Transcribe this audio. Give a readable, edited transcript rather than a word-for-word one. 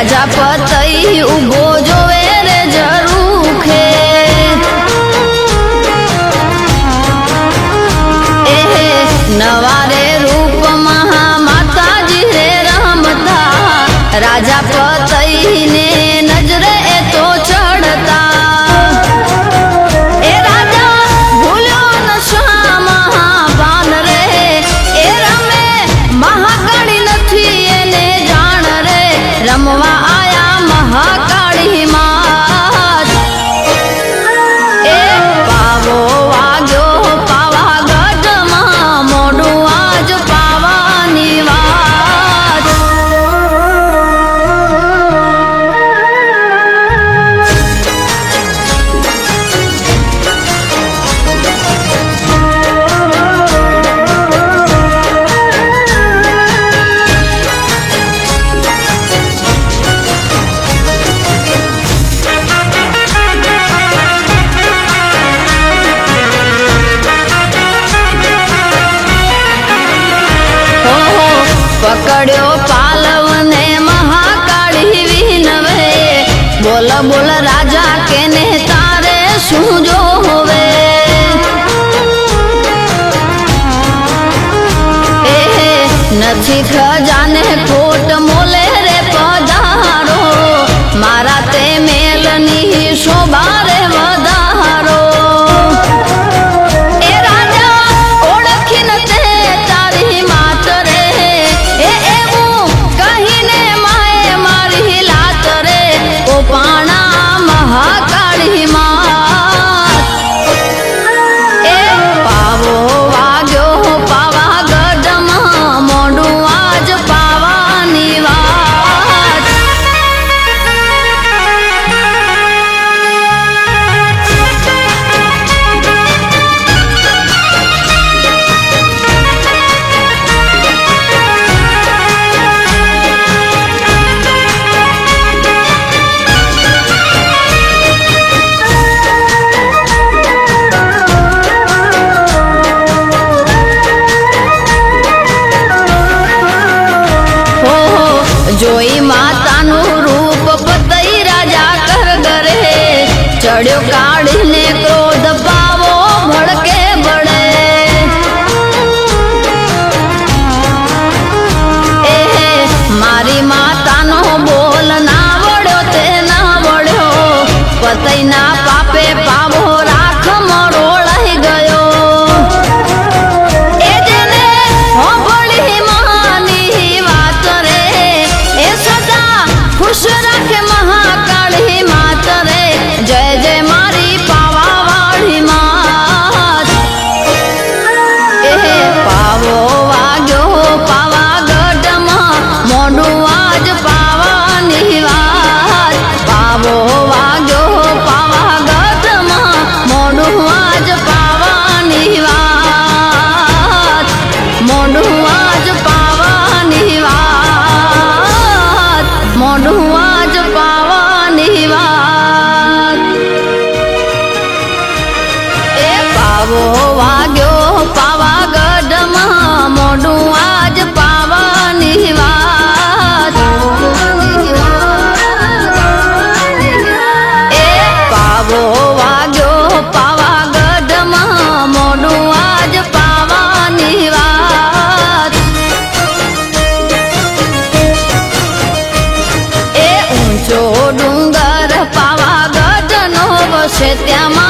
પ્રજાપતિ ઉભો જોવે રે જરૂખે નવારે રૂપ મહામાતાજી રે રમતા રાજાપતિ ને નજરે એ તો ચડતા એ રાજા ભૂલ્યો ન શા મહાભાન રે એ રમે મહાકાળી નથી એને જાણ રે રમવા આયા મહાકાળી માત એ પાવો વાગ્યો પાવાગઢમાં મોઢું આજ પાવાની વાત પકડ્યો પાલવને મહાકાળી વિનવે બોલ બોલ રાજા કેને તારે શું જોવે નથી ખજાને કોટ મોલે રે પધારો મારા તે મેલની શોભા રે વધારો એ રાજા ઓળખીને તે તારી માત રે એ એવું કહીને માએ મારી લાત રે ઓ પાણા મહાકાળી માત એ પાવો વાગ્યો પાવાગઢમાં મોઢું આજ પાવાની વાત જોઈ માતાનું રૂપ પતઈ રાજા કર ગરે ચડ્યો કાઢીને ક્રોધ પાવો ભડકે બળે એ મારી માતાનો બોલ ના વળ્યો તે ના વળ્યો પતઈના પાપે પાવો રાખ મરોળાઈ ગયો એ જેને હોંભળી માની વાત રે એ સદા ખુશ રાખે મહાકાળી માત રે જય જય મારી પાવાવાળી માત એ પાવો વાગ્યો પાવાગઢમાં મોઢું આજ પાવાની વાત પાવો વાગ્યો પાવાગઢમાં મોઢું આજ પાવાની વાત મોઢું આજ પાવાની વાત મોઢું આજ પાવાની વાત એ પાવો વાગ્યો પાવાગઢમાં મોઢું આજ પાવાની વાત એ પાવો વાગ્યો પાવાગઢમાં મોઢું આજ પાવાની વાત એ ઊંચો ડુંગર પાવાગઢનો વસે ત્યાં